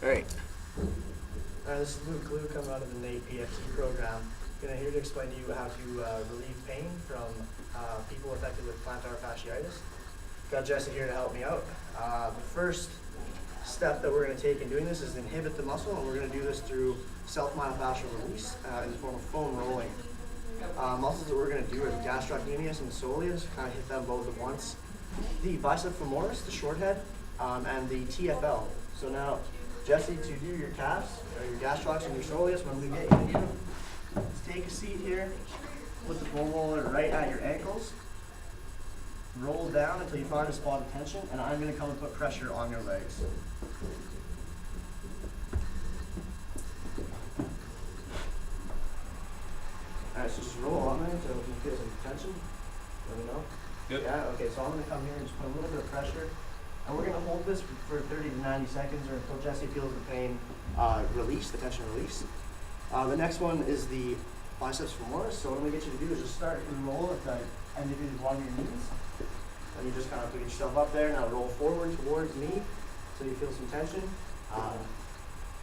Alright. This is Luke Glue coming out of the NAPE PFT program. I'm here to explain to you how to relieve pain from people affected with plantar fasciitis. Got Jesse here to help me out. The first step that we're going to take in doing this is inhibit the muscle, and we're going to do this through self-myofascial release in the form of foam rolling. Muscles that we're going to do are the gastrocnemius and the soleus, kind of hit them both at once. The bicep femoris, the short head, and the TFL. So now, Jesse, to do your calves, or your gastrocs and your soleus, what I'm going to get you to do is take a seat here, put the foam roller right at your ankles, roll down until you find a spot of tension, and I'm going to come and put pressure on your legs. Alright, so just roll on there until you feel some tension. Let me know. Yep. Yeah, okay, so I'm going to come here and just put a little bit of pressure. And we're going to hold this for 30 to 90 seconds or until Jesse feels the pain release, the tension release. The next one is the biceps femoris. So what I'm going to get you to do is just start and roll at the end of one of your knees. And you just kind of have to get yourself up there. Now roll forward towards me until you feel some tension.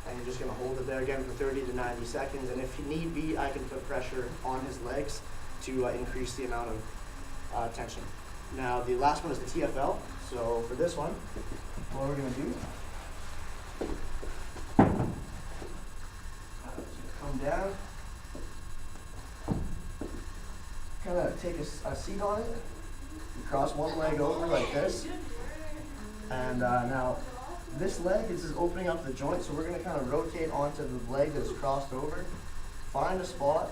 And you're just going to hold it there again for 30 to 90 seconds. And if need be, I can put pressure on his legs to increase the amount of tension. Now the last one is the TFL. So for this one, what we're going to do, come down, kind of take a seat on it, you cross one leg over like this, and now this leg is opening up the joint, so we're going to kind of rotate onto the leg that's crossed over, find a spot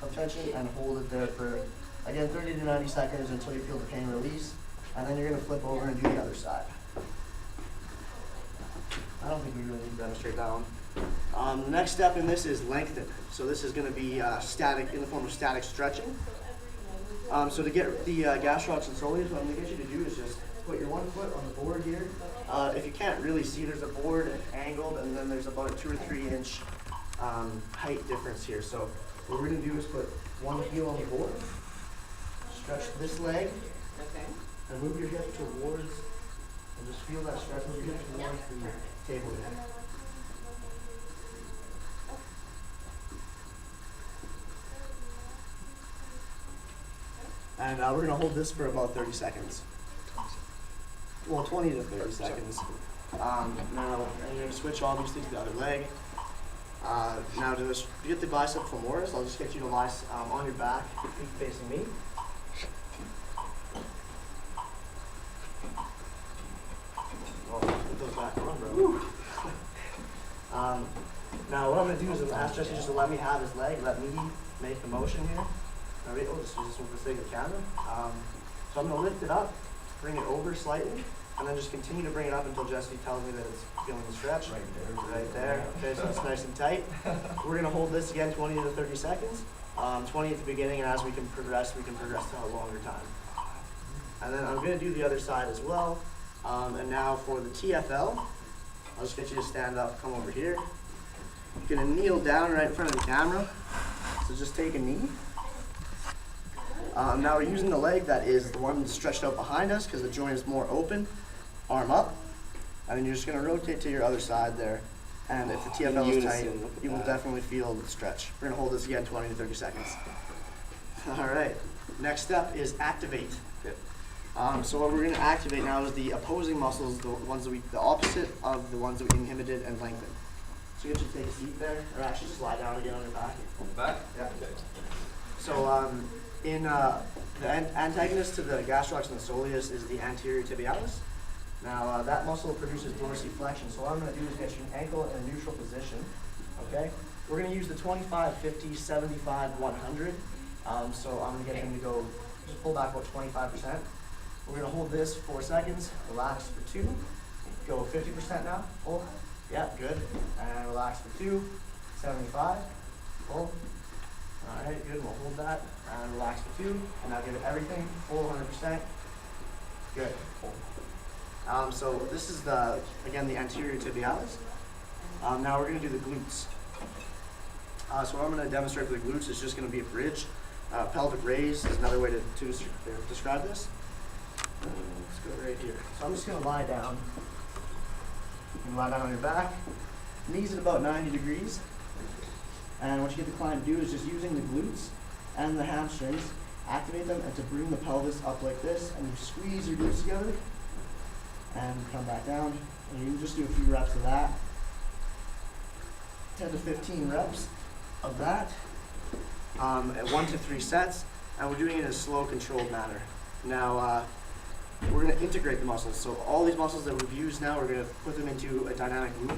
of tension and hold it there for, again, 30 to 90 seconds until you feel the pain release. And then you're going to flip over and do the other side. I don't think we really need to demonstrate that one. The next step in this is lengthen. So this is going to be static, in the form of static stretching. So to get the gastrocs and soleus, what I'm going to get you to do is just put your one foot on the board here. If you can't really see, there's a board angled, and then there's about a 2 or 3 inch height difference here. So what we're going to do is put one heel on the board, stretch this leg, and move your hip towards, and just feel that stretch, move your hip towards the table here. And we're going to hold this for about 30 seconds. Well, 20 to 30 seconds. Now, you're going to switch obviously to the other leg. Now to get the bicep femoris, I'll just get you to lie on your back, your feet facing me. Put those back on, bro. Now what I'm going to do is ask Jesse just to let me have his leg, let me make the motion here. All right, this is just for the sake of the camera. So I'm going to lift it up, bring it over slightly, and then just continue to bring it up until Jesse tells me that it's feeling the stretch. Right there. Okay, so it's nice and tight. We're going to hold this again 20 to 30 seconds. 20 at the beginning, and as we can progress to a longer time. And then I'm going to do the other side as well. And now for the TFL, I'll just get you to stand up, come over here. You're going to kneel down right in front of the camera. So just take a knee. Now we're using the leg that is the one stretched out behind us because the joint is more open. Arm up. And then you're just going to rotate to your other side there. And if the TFL is tight, you will definitely feel the stretch. We're going to hold this again 20 to 30 seconds. All right. Next step is activate. So what we're going to activate now is the opposing muscles, the opposite of the ones that we inhibited and lengthened. So you get you to take a seat there, or actually just lie down again on your back. Back? Yeah. Okay. So in the antagonist to the gastrocs and the soleus is the anterior tibialis. Now that muscle produces dorsiflexion. So what I'm going to do is get your ankle in a neutral position. Okay. We're going to use the 25, 50, 75, 100. So I'm going to get him to go, just pull back about 25%. We're going to hold this 4 seconds, relax for 2, go 50% now, pull, yeah, good, and relax for 2, 75, pull, alright, good, we'll hold that, and relax for 2, and now give it everything, full 100%, good, pull. So this is again the anterior tibialis. Now we're going to do the glutes. So what I'm going to demonstrate for the glutes is just going to be a bridge. Pelvic raise is another way to describe this. Let's go right here. So I'm just going to lie down. You can lie down on your back. knees at about 90 degrees. And what you get the client to do is just using the glutes and the hamstrings, activate them, and to bring the pelvis up like this, and you squeeze your glutes together, and come back down. And you just do a few reps of that. 10 to 15 reps of that, at 1 to 3 sets, and we're doing it in a slow, controlled manner. Now, we're going to integrate the muscles. So all these muscles that we've used now, we're going to put them into a dynamic loop.